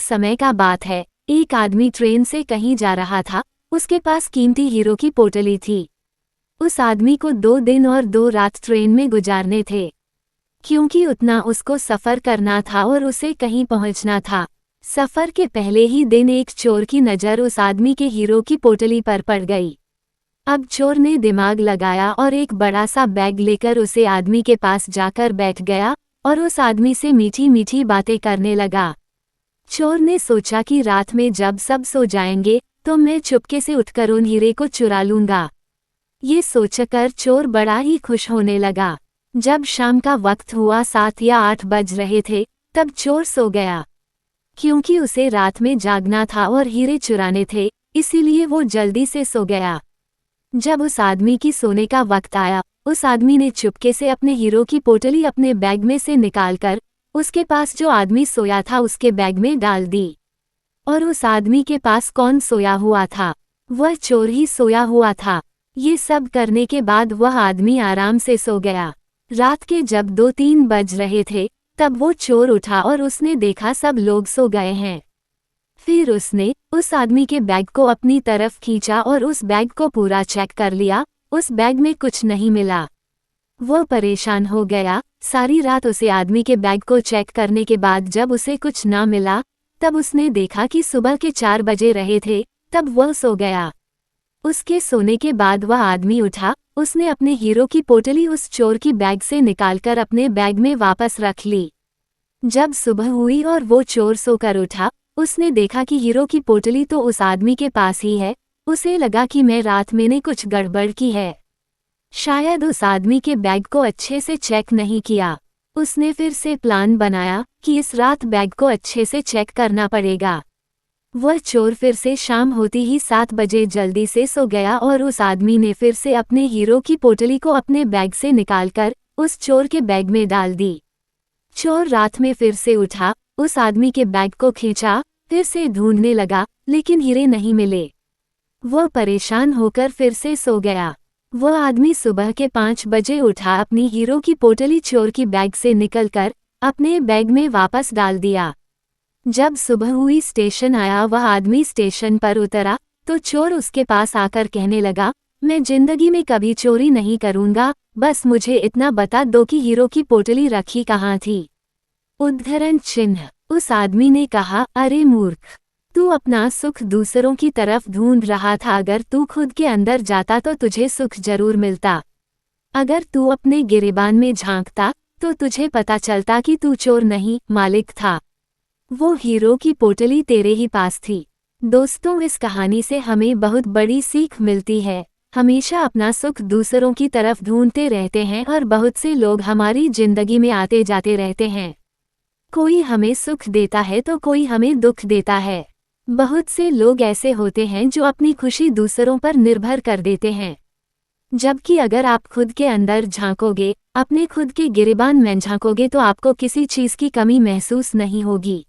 समय का बात है। एक आदमी ट्रेन से कहीं जा रहा था। उसके पास कीमती हीरो की पोटली थी। उस आदमी को 2 दिन और 2 रात ट्रेन में गुजारने थे, क्योंकि उतना उसको सफ़र करना था और उसे कहीं पहुंचना था। सफ़र के पहले ही दिन एक चोर की नज़र उस आदमी के हीरो की पोटली पर पड़ गई। अब चोर ने दिमाग लगाया और एक बड़ा सा बैग लेकर उसे आदमी के पास जाकर बैठ गया और उस आदमी से मीठी मीठी बातें करने लगा। चोर ने सोचा कि रात में जब सब सो जाएंगे तो मैं चुपके से उठकर उन हीरे को चुरा लूंगा। ये सोचकर चोर बड़ा ही खुश होने लगा। जब शाम का वक्त हुआ, 7 या 8 बज रहे थे, तब चोर सो गया। क्योंकि उसे रात में जागना था और हीरे चुराने थे, इसीलिए वो जल्दी से सो गया। जब उस आदमी की सोने का वक्त आया, उस आदमी ने चुपके से अपने हीरो की पोटली अपने बैग में से निकालकर उसके पास जो आदमी सोया था उसके बैग में डाल दी। और उस आदमी के पास कौन सोया हुआ था? वह चोर ही सोया हुआ था। ये सब करने के बाद वह आदमी आराम से सो गया। रात के जब 2-3 बज रहे थे, तब वो चोर उठा और उसने देखा सब लोग सो गए हैं। फिर उसने उस आदमी के बैग को अपनी तरफ खींचा और उस बैग को पूरा चेक कर लिया। उस बैग में कुछ नहीं मिला। वो परेशान हो गया। सारी रात उसे आदमी के बैग को चेक करने के बाद जब उसे कुछ ना मिला, तब उसने देखा कि सुबह के 4 बजे रहे थे, तब वह सो गया। उसके सोने के बाद वह आदमी उठा। उसने अपने हीरो की पोटली उस चोर की बैग से निकालकर अपने बैग में वापस रख ली। जब सुबह हुई और वो चोर सोकर उठा, उसने देखा कि हीरो की पोटली तो उस आदमी के पास ही है। उसे लगा कि मैं रात मैंने कुछ गड़बड़ की है। शायद उस आदमी के बैग को अच्छे से चेक नहीं किया। उसने फिर से प्लान बनाया कि इस रात बैग को अच्छे से चेक करना पड़ेगा। वह चोर फिर से शाम होती ही 7 बजे जल्दी से सो गया और उस आदमी ने फिर से अपने हीरो की पोटली को अपने बैग से निकालकर उस चोर के बैग में डाल दी। चोर रात में फिर से उठा, उस आदमी के बैग को खींचा, फिर से ढूंढने लगा, लेकिन हीरे नहीं मिले। वह परेशान होकर फिर से सो गया। वह आदमी सुबह के 5 बजे उठा, अपनी हीरो की पोटली चोर की बैग से निकलकर अपने बैग में वापस डाल दिया। जब सुबह हुई, स्टेशन आया, वह आदमी स्टेशन पर उतरा तो चोर उसके पास आकर कहने लगा, मैं जिंदगी में कभी चोरी नहीं करूंगा, बस मुझे इतना बता दो कि हीरो की पोटली रखी कहाँ थी। उद्धरण चिन्ह। उस आदमी ने कहा, अरे मूर्ख, तू अपना सुख दूसरों की तरफ ढूंढ रहा था। अगर तू खुद के अंदर जाता तो तुझे सुख जरूर मिलता। अगर तू अपने गिरेबान में झांकता तो तुझे पता चलता कि तू चोर नहीं, मालिक था। वो हीरो की पोटली तेरे ही पास थी। दोस्तों, इस कहानी से हमें बहुत बड़ी सीख मिलती है। हमेशा अपना सुख दूसरों की तरफ ढूंढते रहते हैं और बहुत से लोग हमारी जिंदगी में आते जाते रहते हैं। कोई हमें सुख देता है तो कोई हमें दुख देता है। बहुत से लोग ऐसे होते हैं जो अपनी खुशी दूसरों पर निर्भर कर देते हैं। जबकि अगर आप खुद के अंदर झांकोगे, अपने खुद के गिरेबान में झांकोगे तो आपको किसी चीज़ की कमी महसूस नहीं होगी।